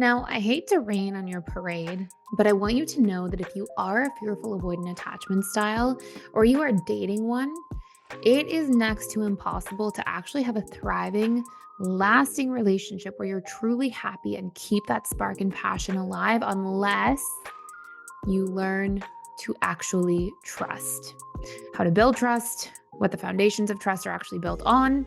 Now, I hate to rain on your parade, but I want you to know that if you are a fearful avoidant attachment style or you are dating one, it is next to impossible to actually have a thriving, lasting relationship where you're truly happy and keep that spark and passion alive unless you learn to actually trust. How to build trust, what the foundations of trust are actually built on,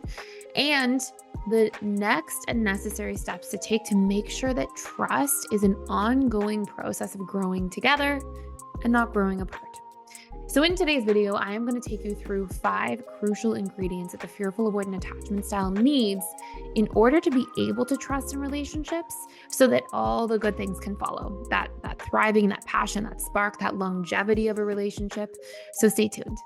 and the next and necessary steps to take to make sure that trust is an ongoing process of growing together and not growing apart. So, in today's video, I am going to take you through 5 crucial ingredients that the fearful avoidant attachment style needs in order to be able to trust in relationships so that all the good things can follow that thriving, that passion, that spark, that longevity of a relationship. So, stay tuned.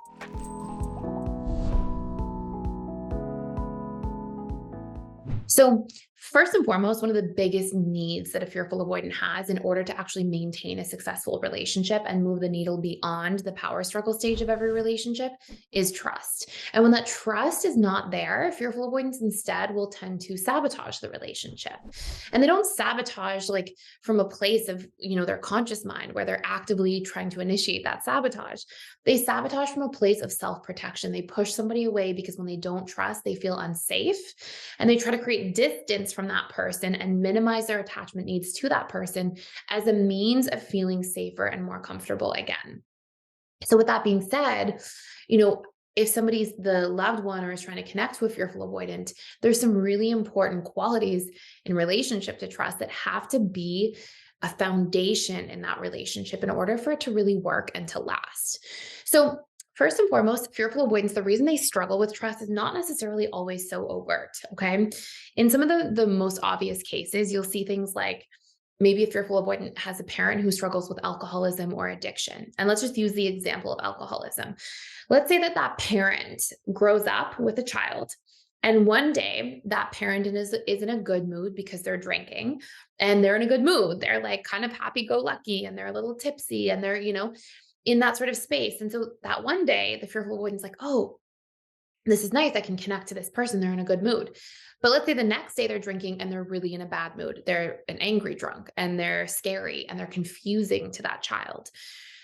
So, first and foremost, one of the biggest needs that a fearful avoidant has in order to actually maintain a successful relationship and move the needle beyond the power struggle stage of every relationship is trust. And when that trust is not there, fearful avoidants instead will tend to sabotage the relationship. And they don't sabotage like from a place of, their conscious mind where they're actively trying to initiate that sabotage. They sabotage from a place of self-protection. They push somebody away because when they don't trust, they feel unsafe and they try to create distance from that person and minimize their attachment needs to that person as a means of feeling safer and more comfortable again. So with that being said, if somebody's the loved one or is trying to connect to a fearful avoidant, there's some really important qualities in relationship to trust that have to be a foundation in that relationship in order for it to really work and to last. So first and foremost, fearful avoidance, the reason they struggle with trust is not necessarily always so overt, okay? In some of the most obvious cases, you'll see things like maybe a fearful avoidant has a parent who struggles with alcoholism or addiction. And let's just use the example of alcoholism. Let's say that parent grows up with a child and one day that parent is in a good mood because they're drinking and they're in a good mood. They're like kind of happy go lucky and they're a little tipsy and they're, in that sort of space. And so that one day the fearful avoidance like, oh, this is nice. I can connect to this person. They're in a good mood. But let's say the next day they're drinking and they're really in a bad mood. They're an angry drunk and they're scary and they're confusing to that child.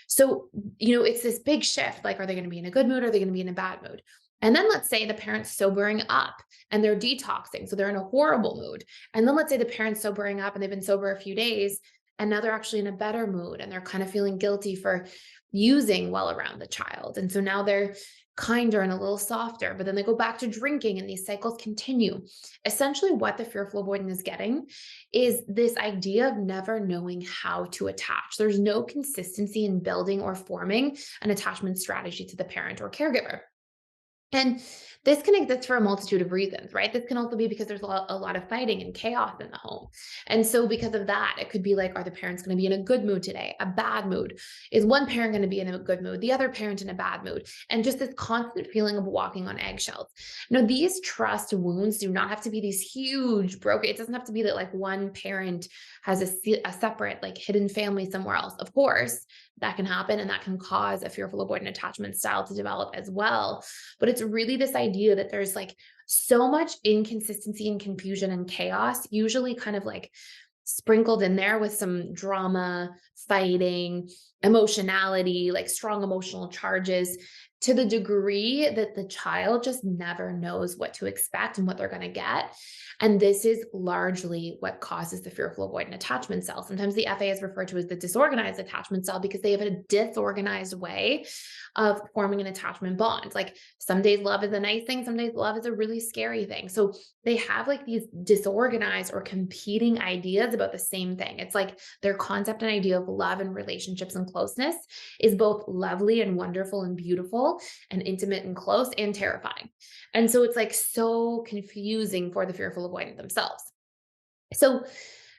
So, it's this big shift. Like, are they going to be in a good mood? Or are they going to be in a bad mood? And then let's say the parent's sobering up and they're detoxing. So they're in a horrible mood. And then let's say the parent's sobering up and they've been sober a few days and now they're actually in a better mood and they're kind of feeling guilty for using well around the child. And so now they're kinder and a little softer, but then they go back to drinking and these cycles continue. Essentially, what the fearful avoidant is getting is this idea of never knowing how to attach. There's no consistency in building or forming an attachment strategy to the parent or caregiver. And this can exist for a multitude of reasons, right? This can also be because there's a lot of fighting and chaos in the home. And so because of that, it could be like, are the parents going to be in a good mood today? A bad mood? Is one parent going to be in a good mood? The other parent in a bad mood? And just this constant feeling of walking on eggshells. Now, these trust wounds do not have to be these huge broken. It doesn't have to be that like one parent has a separate like hidden family somewhere else. Of course, that can happen and that can cause a fearful avoidant attachment style to develop as well. But it's really this idea that there's like so much inconsistency and confusion and chaos, usually kind of like sprinkled in there with some drama, fighting, emotionality, like strong emotional charges to the degree that the child just never knows what to expect and what they're going to get. And this is largely what causes the fearful avoidant attachment style. Sometimes the FA is referred to as the disorganized attachment style because they have a disorganized way of forming an attachment bond. Like some days love is a nice thing, some days love is a really scary thing. So they have like these disorganized or competing ideas about the same thing. It's like their concept and idea of love and relationships and closeness is both lovely and wonderful and beautiful and intimate and close and terrifying. And so it's like so confusing for the fearful avoidant themselves. So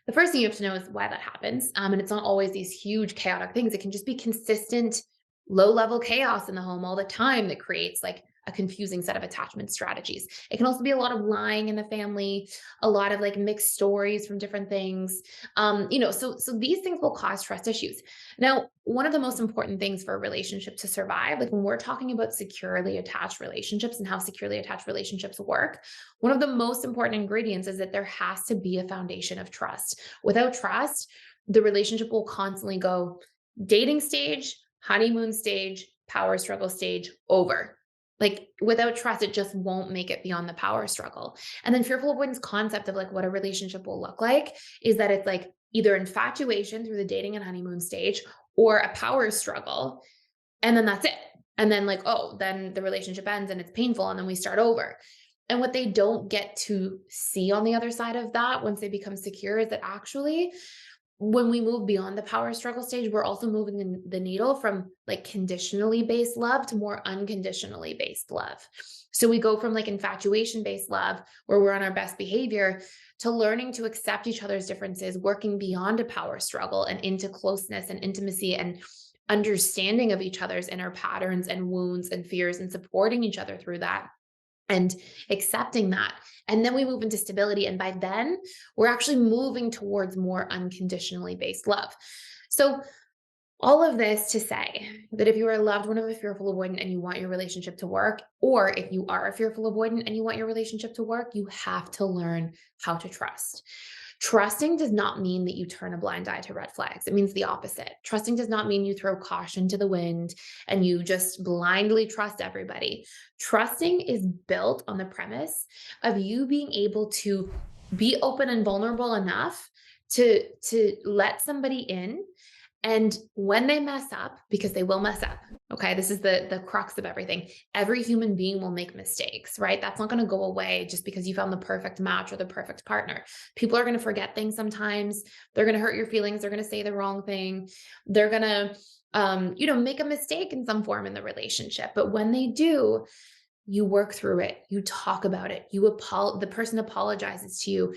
the first thing you have to know is why that happens. And it's not always these huge chaotic things. It can just be consistent low level chaos in the home all the time that creates like a confusing set of attachment strategies. It can also be a lot of lying in the family, a lot of like mixed stories from different things. So these things will cause trust issues. Now, one of the most important things for a relationship to survive, like when we're talking about securely attached relationships and how securely attached relationships work, one of the most important ingredients is that there has to be a foundation of trust. Without trust, the relationship will constantly go dating stage, honeymoon stage, power struggle stage, over. Like without trust, it just won't make it beyond the power struggle. And then fearful avoidance concept of like what a relationship will look like is that it's like either infatuation through the dating and honeymoon stage or a power struggle. And then that's it. And then like, oh, then the relationship ends and it's painful and then we start over. And what they don't get to see on the other side of that once they become secure is that actually when we move beyond the power struggle stage, we're also moving the needle from like conditionally based love to more unconditionally based love. So we go from like infatuation based love, where we're on our best behavior, to learning to accept each other's differences, working beyond a power struggle and into closeness and intimacy and understanding of each other's inner patterns and wounds and fears and supporting each other through that and accepting that. And then we move into stability. And by then, we're actually moving towards more unconditionally based love. So, all of this to say that if you are a loved one of a fearful avoidant and you want your relationship to work, or if you are a fearful avoidant and you want your relationship to work, you have to learn how to trust. Trusting does not mean that you turn a blind eye to red flags. It means the opposite. Trusting does not mean you throw caution to the wind and you just blindly trust everybody. Trusting is built on the premise of you being able to be open and vulnerable enough to let somebody in, and when they mess up, because they will mess up, okay, this is the crux of everything. Every human being will make mistakes, right? That's not going to go away just because you found the perfect match or the perfect partner. People are going to forget things sometimes. They're going to hurt your feelings. They're going to say the wrong thing. They're going to, make a mistake in some form in the relationship. But when they do, you work through it. You talk about it. The person apologizes to you.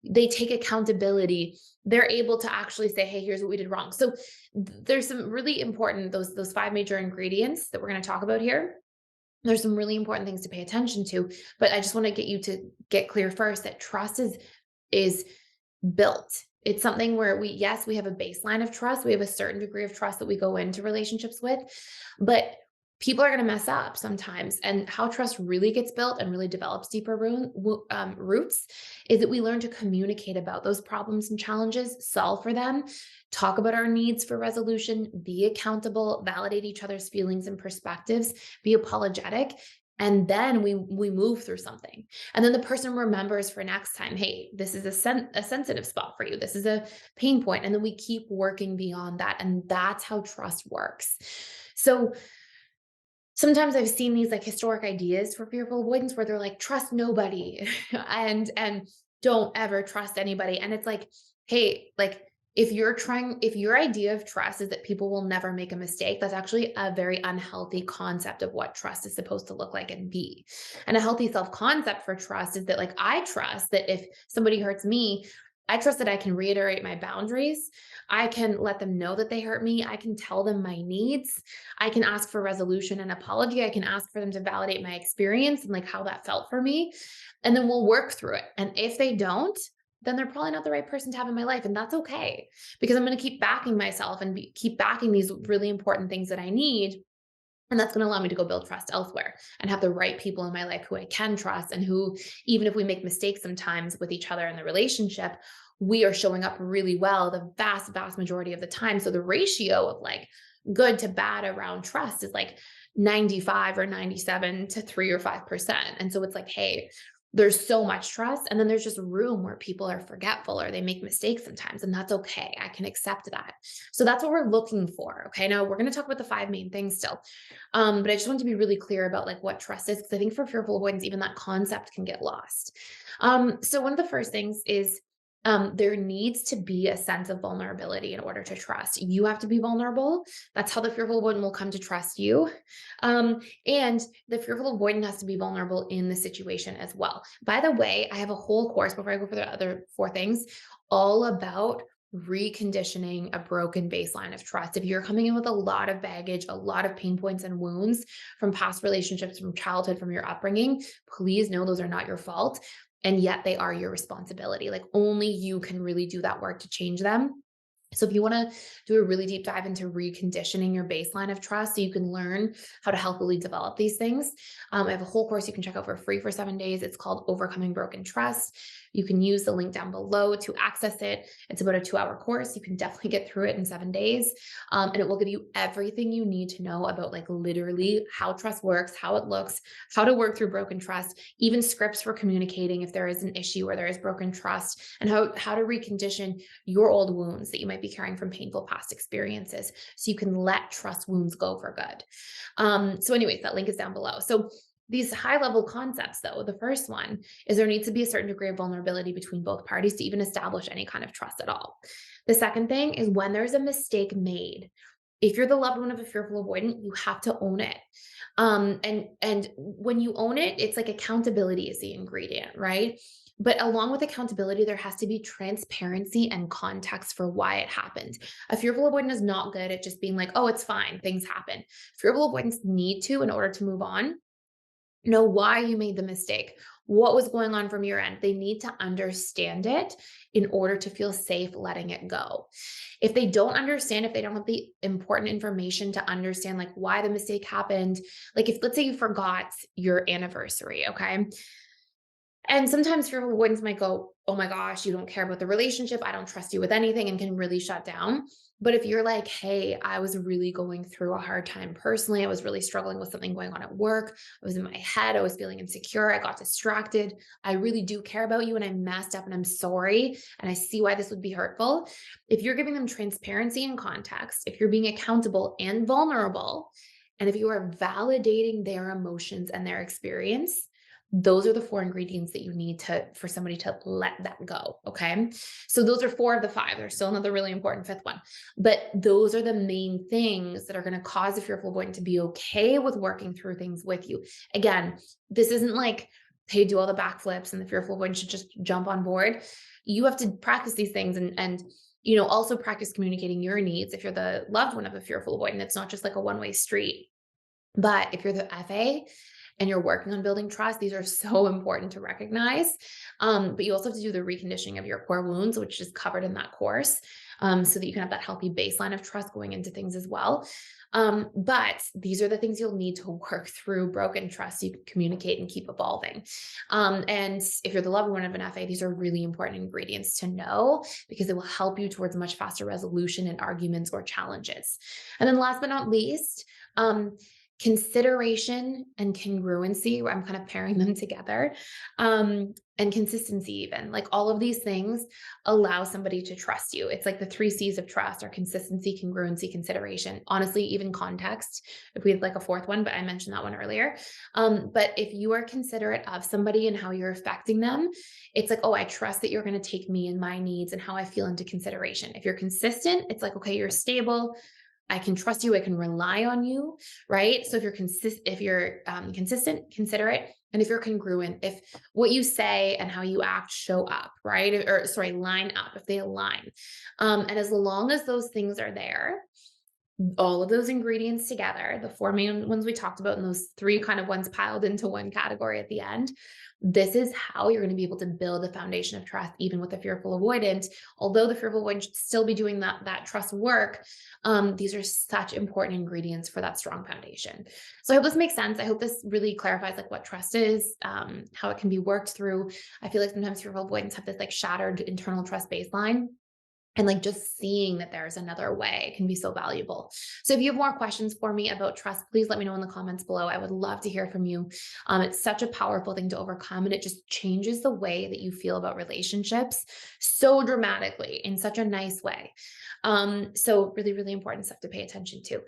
They take accountability. They're able to actually say, hey, here's what we did wrong. So there's some really important, those five major ingredients that we're going to talk about here. There's some really important things to pay attention to, but I just want to get you to get clear first that trust is built. It's something where we have a baseline of trust. We have a certain degree of trust that we go into relationships with, but people are going to mess up sometimes. And how trust really gets built and really develops deeper roots is that we learn to communicate about those problems and challenges, solve for them, talk about our needs for resolution, be accountable, validate each other's feelings and perspectives, be apologetic. And then we move through something. And then the person remembers for next time, hey, this is a sensitive spot for you. This is a pain point. And then we keep working beyond that. And that's how trust works. So sometimes I've seen these like historic ideas for fearful avoidance where they're like, trust nobody and don't ever trust anybody. And it's like, hey, like if your idea of trust is that people will never make a mistake, that's actually a very unhealthy concept of what trust is supposed to look like and be. And a healthy self-concept for trust is that like, I trust that if somebody hurts me, I trust that I can reiterate my boundaries. I can let them know that they hurt me. I can tell them my needs. I can ask for resolution and apology. I can ask for them to validate my experience and like how that felt for me. And then we'll work through it. And if they don't, then they're probably not the right person to have in my life. And that's okay, because I'm going to keep backing myself and keep backing these really important things that I need. And that's going to allow me to go build trust elsewhere and have the right people in my life who I can trust and who, even if we make mistakes sometimes with each other in the relationship, we are showing up really well the vast, vast majority of the time. So the ratio of like good to bad around trust is like 95 or 97 to 3 or 5%. And so it's like, hey, there's so much trust. And then there's just room where people are forgetful or they make mistakes sometimes. And that's okay. I can accept that. So that's what we're looking for. Okay. Now we're going to talk about the 5 main things still. But I just want to be really clear about like what trust is, because I think for fearful avoidance, even that concept can get lost. So one of the first things is there needs to be a sense of vulnerability in order to trust. You have to be vulnerable. That's how the fearful avoidant will come to trust you. And the fearful avoidant has to be vulnerable in the situation as well. By the way, I have a whole course before I go for the other 4 things, all about reconditioning a broken baseline of trust. If you're coming in with a lot of baggage, a lot of pain points and wounds from past relationships, from childhood, from your upbringing, please know those are not your fault. And yet they are your responsibility. Like only you can really do that work to change them. So if you want to do a really deep dive into reconditioning your baseline of trust so you can learn how to healthily develop these things, I have a whole course you can check out for free for 7 days. It's called Overcoming Broken Trust. You can use the link down below to access it. It's about a 2-hour course. You can definitely get through it in 7 days. And it will give you everything you need to know about like literally how trust works, how it looks, how to work through broken trust, even scripts for communicating if there is an issue or there is broken trust, and how to recondition your old wounds that you might be carrying from painful past experiences so you can let trust wounds go for good. So anyways, that link is down below. So these high level concepts though, the first one is there needs to be a certain degree of vulnerability between both parties to even establish any kind of trust at all. The second thing is when there's a mistake made, if you're the loved one of a fearful avoidant, you have to own it. And when you own it, it's like accountability is the ingredient, right? But along with accountability, there has to be transparency and context for why it happened. A fearful avoidant is not good at just being like, oh, it's fine, things happen. Fearful avoidants need to, in order to move on, know why you made the mistake, what was going on from your end. They need to understand it in order to feel safe letting it go. If they don't understand, if they don't have the important information to understand like why the mistake happened, like if let's say you forgot your anniversary, okay? And sometimes fearful avoidance might go, oh my gosh, you don't care about the relationship. I don't trust you with anything, and can really shut down. But if you're like, hey, I was really going through a hard time personally, I was really struggling with something going on at work, I was in my head, I was feeling insecure, I got distracted, I really do care about you and I messed up and I'm sorry, and I see why this would be hurtful. If you're giving them transparency and context, if you're being accountable and vulnerable, and if you are validating their emotions and their experience, those are the 4 ingredients that you need for somebody to let that go. Okay. So those are 4 of the 5. There's still another really important 5th one, but those are the main things that are going to cause a fearful avoidant to be okay with working through things with you. Again, this isn't like, hey, do all the backflips and the fearful avoidant should just jump on board. You have to practice these things and also practice communicating your needs. If you're the loved one of a fearful avoidant, it's not just like a one-way street. But if you're the FA, and you're working on building trust, these are so important to recognize. But you also have to do the reconditioning of your core wounds, which is covered in that course, so that you can have that healthy baseline of trust going into things as well. But these are the things you'll need to work through broken trust so you can communicate and keep evolving. And if you're the loved one of an FA, these are really important ingredients to know because it will help you towards much faster resolution in arguments or challenges. And then last but not least, consideration and congruency, where I'm kind of pairing them together, and consistency, even like all of these things allow somebody to trust you. It's like the 3 C's of trust are consistency, congruency, consideration. Honestly, even context, if we had like a 4th one, but I mentioned that one earlier. But if you are considerate of somebody and how you're affecting them, it's like, oh, I trust that you're going to take me and my needs and how I feel into consideration. If you're consistent, it's like, okay, you're stable, I can trust you, I can rely on you, right? So if you're consistent, considerate, and if you're congruent, if what you say and how you act show up, right? Or sorry, line up, if they align. And as long as those things are there, all of those ingredients together, the 4 main ones we talked about, and those 3 kind of ones piled into one category at the end, this is how you're going to be able to build a foundation of trust, even with a fearful avoidant. Although the fearful avoidant should still be doing that trust work, these are such important ingredients for that strong foundation. So I hope this makes sense. I hope this really clarifies like what trust is, how it can be worked through. I feel like sometimes fearful avoidants have this like shattered internal trust baseline. And like just seeing that there's another way can be so valuable. So if you have more questions for me about trust, please let me know in the comments below. I would love to hear from you. It's such a powerful thing to overcome, and it just changes the way that you feel about relationships so dramatically in such a nice way. So really, really important stuff to pay attention to.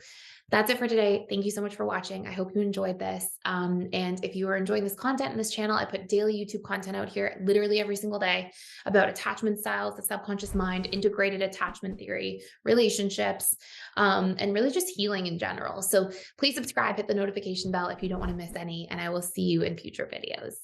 That's it for today. Thank you so much for watching. I hope you enjoyed this. And if you are enjoying this content in this channel, I put daily YouTube content out here literally every single day about attachment styles, the subconscious mind, integrated attachment theory, relationships, and really just healing in general. So please subscribe, hit the notification bell if you don't want to miss any, and I will see you in future videos.